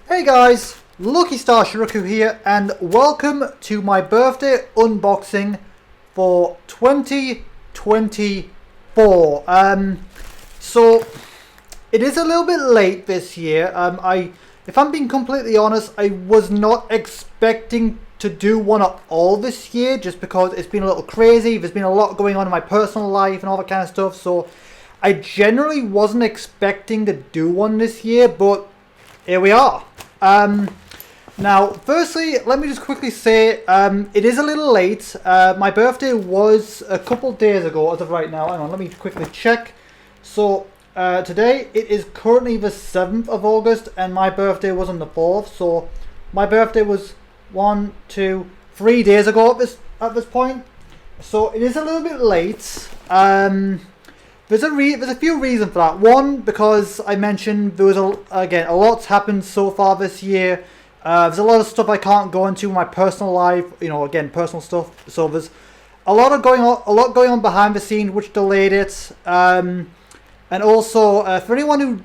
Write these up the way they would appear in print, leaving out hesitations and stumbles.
Hey guys, Lucky Star Shi-Roku here, and welcome to my birthday unboxing for 2024. So it is a little bit late this year. If I'm being completely honest, I was not expecting to do one at all this year, just because it's been a little crazy. There's been a lot going on in my personal life and all that kind of stuff. So I generally wasn't expecting to do one this year, but here we are. Now, firstly, let me just quickly say, it is a little late. My birthday was a couple days ago as of right now. Hang on, let me quickly check. So, today, it is currently the 7th of August, and my birthday was on the 4th. So, my birthday was 3 days ago at this point. So, it is a little bit late. There's a few reasons for that. One, because I mentioned there was a lot's happened so far this year. There's a lot of stuff I can't go into in my personal life. Again, personal stuff. So there's a lot going on behind the scenes, which delayed it. And also, for anyone who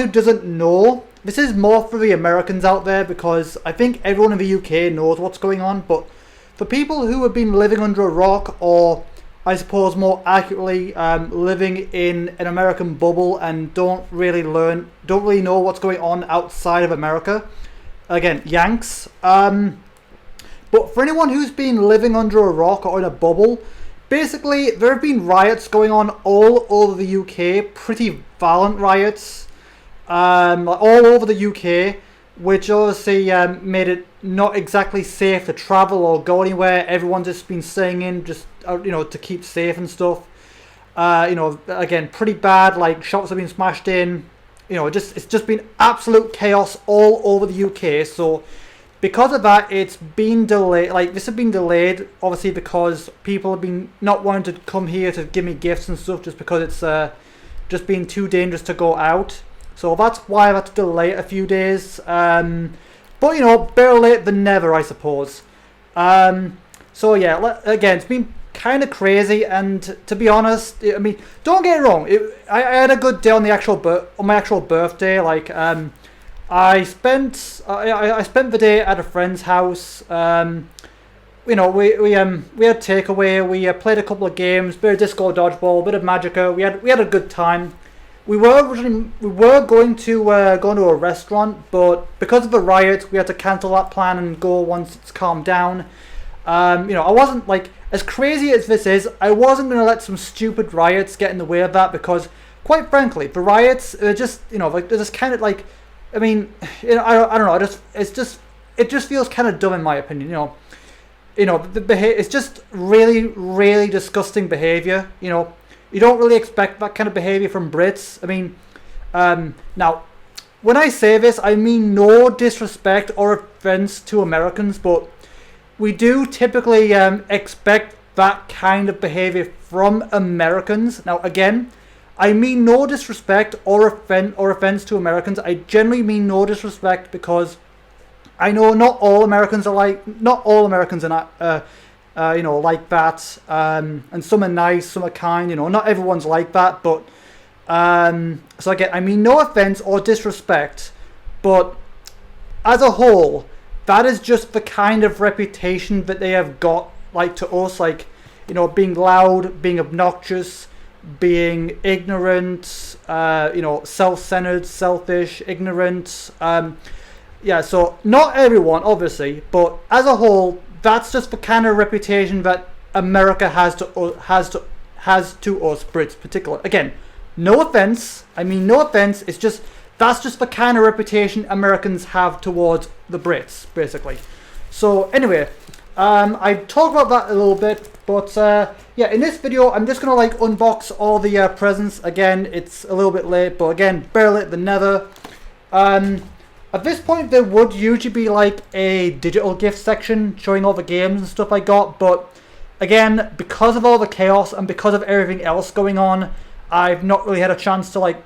doesn't know, this is more for the Americans out there, because I think everyone in the UK knows what's going on. But for people who have been living under a rock, or I suppose more accurately, living in an American bubble and don't really know what's going on outside of America. Again, Yanks. But for anyone who's been living under a rock or in a bubble, basically there have been riots going on all over the UK, pretty violent riots, all over the UK, which obviously made it not exactly safe to travel or go anywhere. Everyone's just been staying in, just to keep safe and stuff. Again, pretty bad. Like, shops have been smashed in. It's just been absolute chaos all over the UK. So because of that, it's been delayed. Like, this has been delayed, obviously, because people have been not wanting to come here to give me gifts and stuff, just because it's just been too dangerous to go out. So that's why I've had to delay it a few days. But better late than never, I suppose. So yeah, again, it's been kind of crazy, and to be honest, I mean, don't get it wrong. I had a good day on my actual birthday. Like, I spent the day at a friend's house. We had takeaway. We played a couple of games, bit of disco dodgeball, bit of Magica. We had a good time. We were going to go to a restaurant, but because of the riots, we had to cancel that plan and go once it's calmed down. I wasn't, like, as crazy as this is, I wasn't going to let some stupid riots get in the way of that, because, quite frankly, the riots are just, they're just kind of like, I mean, I don't know, it just feels kind of dumb in my opinion. It's just really, really disgusting behaviour. You don't really expect that kind of behaviour from Brits. I mean, now, when I say this, I mean no disrespect or offence to Americans, but we do typically expect that kind of behaviour from Americans. Now, again, I mean no disrespect or offence to Americans. I generally mean no disrespect, because I know not all Americans are like that. And some are nice, some are kind. Not everyone's like that. But so again, I mean no offence or disrespect, but as a whole, that is just the kind of reputation that they have got, like, to us, like, being loud, being obnoxious, being ignorant, self-centered, selfish, ignorant. So not everyone, obviously, but as a whole, that's just the kind of reputation that America has to us, Brits, particularly. Again, no offense. I mean no offense. It's just, that's just the kind of reputation Americans have towards the Brits, basically. So anyway, I talked about that a little bit, but in this video, I'm just gonna unbox all the presents. Again, it's a little bit late, but again, better late than never. At this point, there would usually be a digital gift section showing all the games and stuff I got, but again, because of all the chaos and because of everything else going on, I've not really had a chance to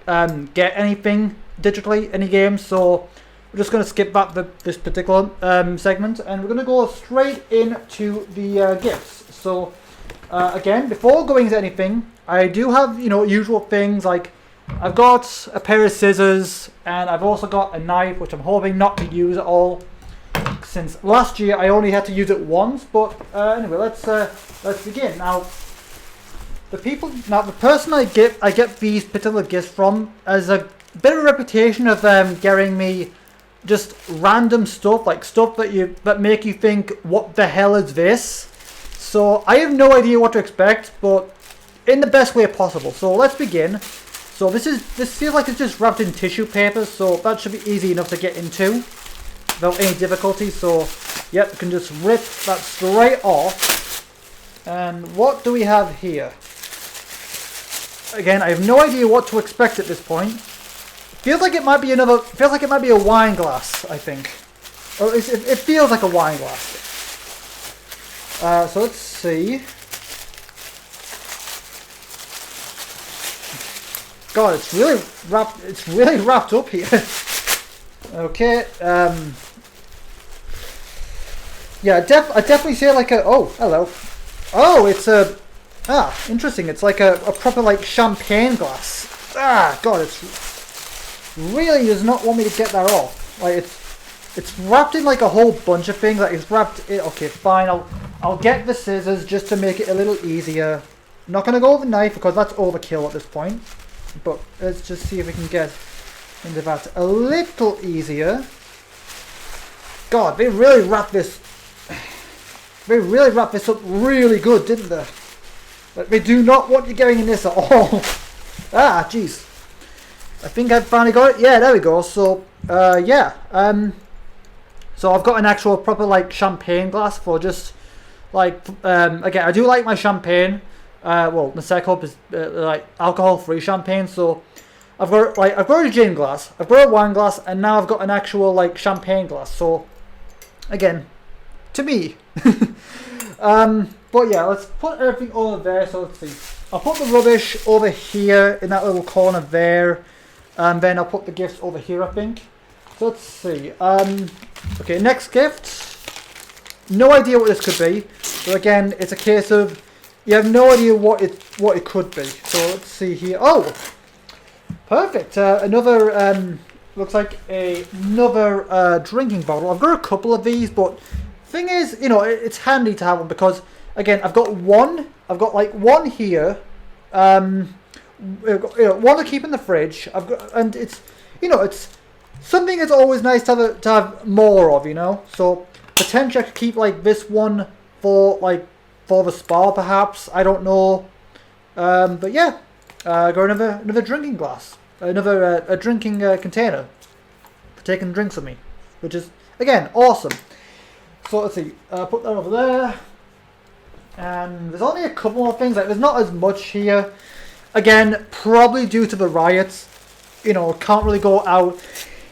get anything digitally, any games. So we're just going to skip this particular segment, and we're going to go straight into the gifts. So again, before going into anything, I do have usual things like I've got a pair of scissors, and I've also got a knife, which I'm hoping not to use at all, since last year I only had to use it once. But anyway, let's begin. Now, the person I get these particular gifts from has a bit of a reputation of getting me just random stuff, like stuff that make you think, what the hell is this? So I have no idea what to expect, but in the best way possible. So let's begin. So this feels like it's just wrapped in tissue paper, so that should be easy enough to get into without any difficulty. So yep, you can just rip that straight off. And what do we have here? Again, I have no idea what to expect at this point. Feels like it might be a wine glass, I think. Or it feels like a wine glass. So let's see. God, it's really wrapped up here. Okay. Yeah, I definitely say like a. Oh, hello. Oh, it's a. Interesting. It's like a proper like champagne glass. God, it's really does not want me to get that off. Like it's wrapped in like a whole bunch of things. Like it's wrapped. Okay, fine. I'll get the scissors just to make it a little easier. I'm not gonna go with the knife because that's overkill at this point. But let's just see if we can get into that a little easier. God, they really wrapped this up really good, didn't they? Like, they do not want you getting in this at all. Jeez. I think I've finally got it. Yeah, there we go. So, yeah. So I've got an actual proper like champagne glass for just like again, I do like my champagne. Well, the second cup is like alcohol-free champagne. So I've got a gin glass, I've got a wine glass, and now I've got an actual like champagne glass. So again, to me. But yeah, let's put everything over there. So let's see. I'll put the rubbish over here in that little corner there, and then I'll put the gifts over here, I think. So let's see. Okay, next gift. No idea what this could be. But again, it's a case of you have no idea what it could be. So let's see here. Oh, perfect. Another looks like another drinking bottle. I've got a couple of these, but thing is, you know, it's handy to have one because again, I've got like one here. One to keep in the fridge. And it's, you know, it's something that's always nice to have more of, you know. So potentially I could keep like this one for the spa, perhaps. I don't know. But yeah, got another drinking glass, another a drinking container for taking drinks with me, which is again awesome. So let's see. Put that over there. And there's only a couple more things. Like there's not as much here. Again, probably due to the riots. You know, can't really go out.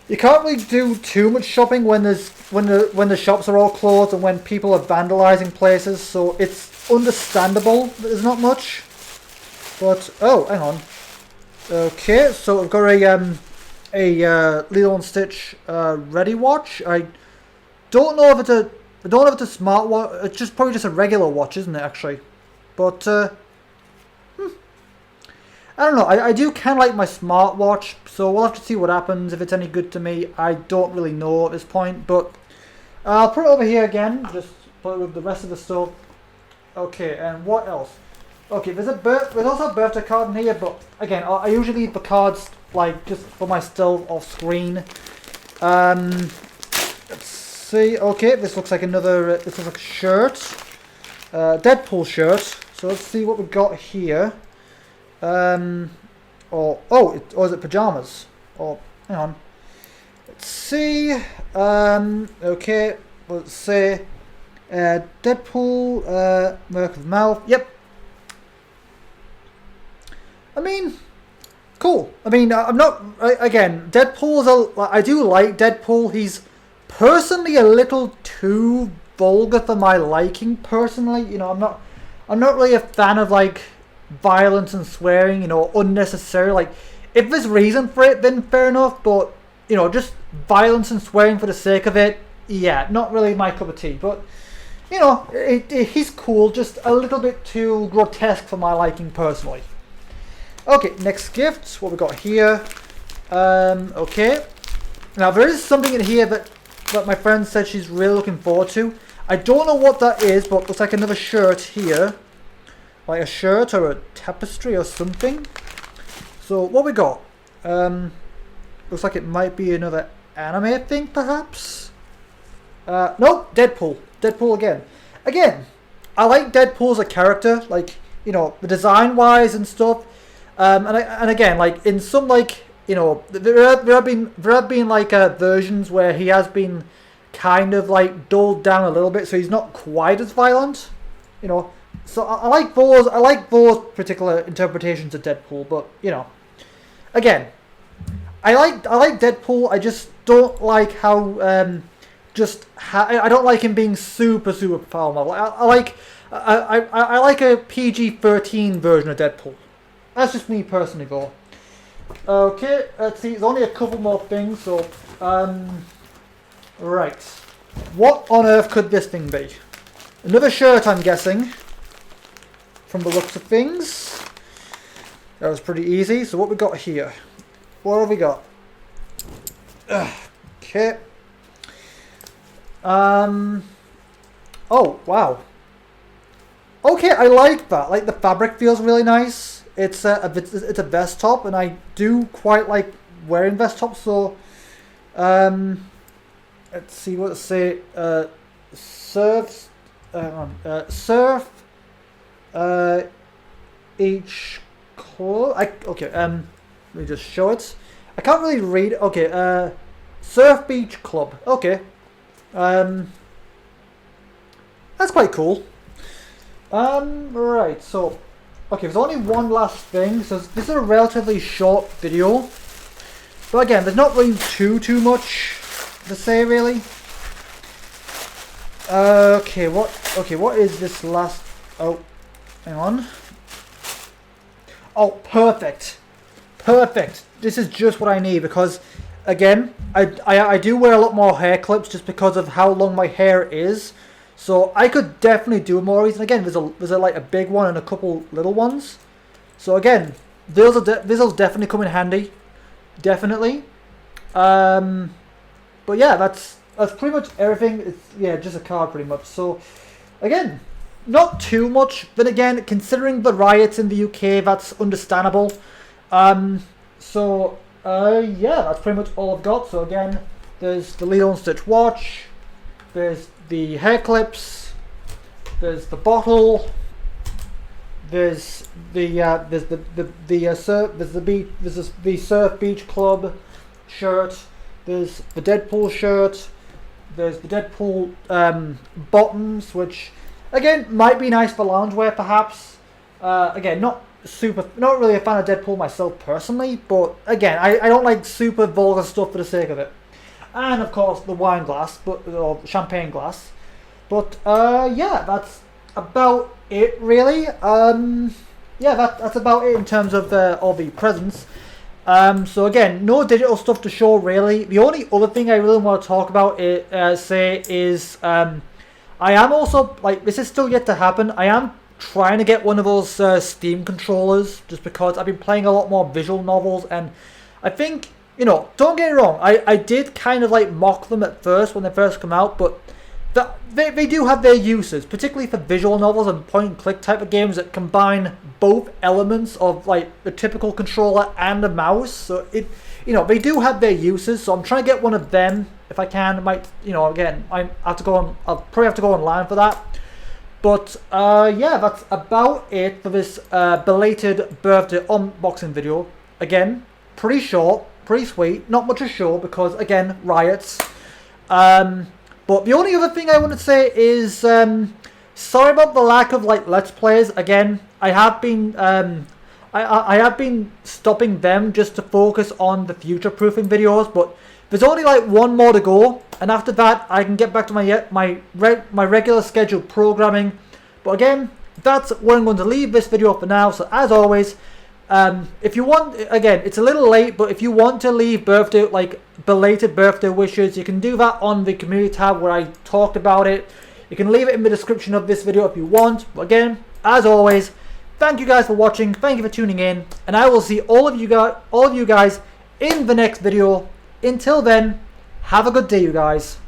You can't really do too much shopping when the shops are all closed and when people are vandalizing places. So it's understandable that there's not much. But oh, hang on. Okay, so I've got a Lilo and Stitch Ready watch. I don't know if it's a smart watch. It's just probably just a regular watch, isn't it? Actually, but I don't know. I do kind of like my smartwatch, so we'll have to see what happens if it's any good to me. I don't really know at this point, but I'll put it over here again. Just put it with the rest of the stuff. Okay, and what else? Okay, there's also a birthday card in here, but again, I usually leave the cards like just for my still off screen. Let's see. Okay, this looks like another. This looks like a shirt, Deadpool shirt. So let's see what we've got here. Is it pajamas? Oh, hang on. Let's see. Okay, let's say Deadpool, Merc of the Mouth. Yep. I mean, cool. I mean, I'm not. Again, I do like Deadpool. He's personally a little too vulgar for my liking. Personally, you know, I'm not really a fan of like violence and swearing, you know, unnecessary. Like, if there's reason for it, then fair enough, but, you know, just violence and swearing for the sake of it, yeah, not really my cup of tea. But, you know, he's cool, just a little bit too grotesque for my liking personally. Okay, next gift. What we got here? Okay. Now there is something in here that my friend said she's really looking forward to. I don't know what that is, but it looks like another shirt here. Like a shirt or a tapestry or something. So what we got? Looks like it might be another anime thing, perhaps. Nope, Deadpool. Deadpool again. Again, I like Deadpool as a character, like, you know, the design wise and stuff. And again, like in some, like, you know, there have been like versions where he has been kind of like dulled down a little bit, so he's not quite as violent, you know. So I like those particular interpretations of Deadpool, but you know, again, I like Deadpool. I just don't like how I don't like him being super powerful. I like a PG-13 version of Deadpool. That's just me personally, though. Okay, let's see. There's only a couple more things, so right. What on earth could this thing be? Another shirt, I'm guessing. From the looks of things. That was pretty easy. So what we got here? What have we got? Okay. Oh, wow. Okay, I like that. Like, the fabric feels really nice. It's a vest top, and I do quite like wearing vest tops. So, let's see what it say. Surf. Each club. Okay. Let me just show it. I can't really read. Okay. Surf Beach Club. Okay. That's quite cool. Right, so, okay, there's only one last thing. So this is a relatively short video, but again, there's not really too much to say, really. Okay, what is this last? Oh, hang on. Oh, perfect. This is just what I need, because again, I do wear a lot more hair clips just because of how long my hair is. So I could definitely do more of these. And again, there's like a big one and a couple little ones. So again, these will definitely come in handy, definitely. But yeah, that's pretty much everything. It's just a card pretty much. So again, not too much. Then again, considering the riots in the UK, that's understandable. So yeah, that's pretty much all I've got. So again, there's the Lilo and Stitch watch. There's the hair clips. There's the bottle. There's the Surf Beach Club shirt. There's the Deadpool shirt. There's the Deadpool bottoms, which again might be nice for loungewear, perhaps. Again, not really a fan of Deadpool myself personally, but again, I don't like super vulgar stuff for the sake of it. And of course the wine glass, or champagne glass. But yeah, that's about it really. Yeah, that's about it in terms of all the presents. So again, no digital stuff to show really. The only other thing I really want to talk about is I am also, like, this is still yet to happen. I am trying to get one of those Steam controllers, just because I've been playing a lot more visual novels, and I think, you know, don't get me wrong, I did kind of like mock them at first when they first come out, but they do have their uses, particularly for visual novels and point and click type of games that combine both elements of like the typical controller and a mouse. So it, you know, they do have their uses. So I'm trying to get one of them if I can. Might, you know, again, I'll probably have to go online for that. But yeah, that's about it for this belated birthday unboxing video. Again, pretty short, pretty sweet, not much to show because again, riots. But the only other thing I want to say is sorry about the lack of like Let's Plays. Again, I have been I have been stopping them just to focus on the future proofing videos. But there's only like one more to go, and after that I can get back to my regular scheduled programming. But again, that's where I'm going to leave this video for now. So as always, if you want, again, it's a little late, but if you want to leave belated birthday wishes, you can do that on the community tab where I talked about it. You can leave it in the description of this video if you want. But again, as always, thank you guys for watching. Thank you for tuning in, and I will see all of you guys in the next video. Until then, have a good day, you guys.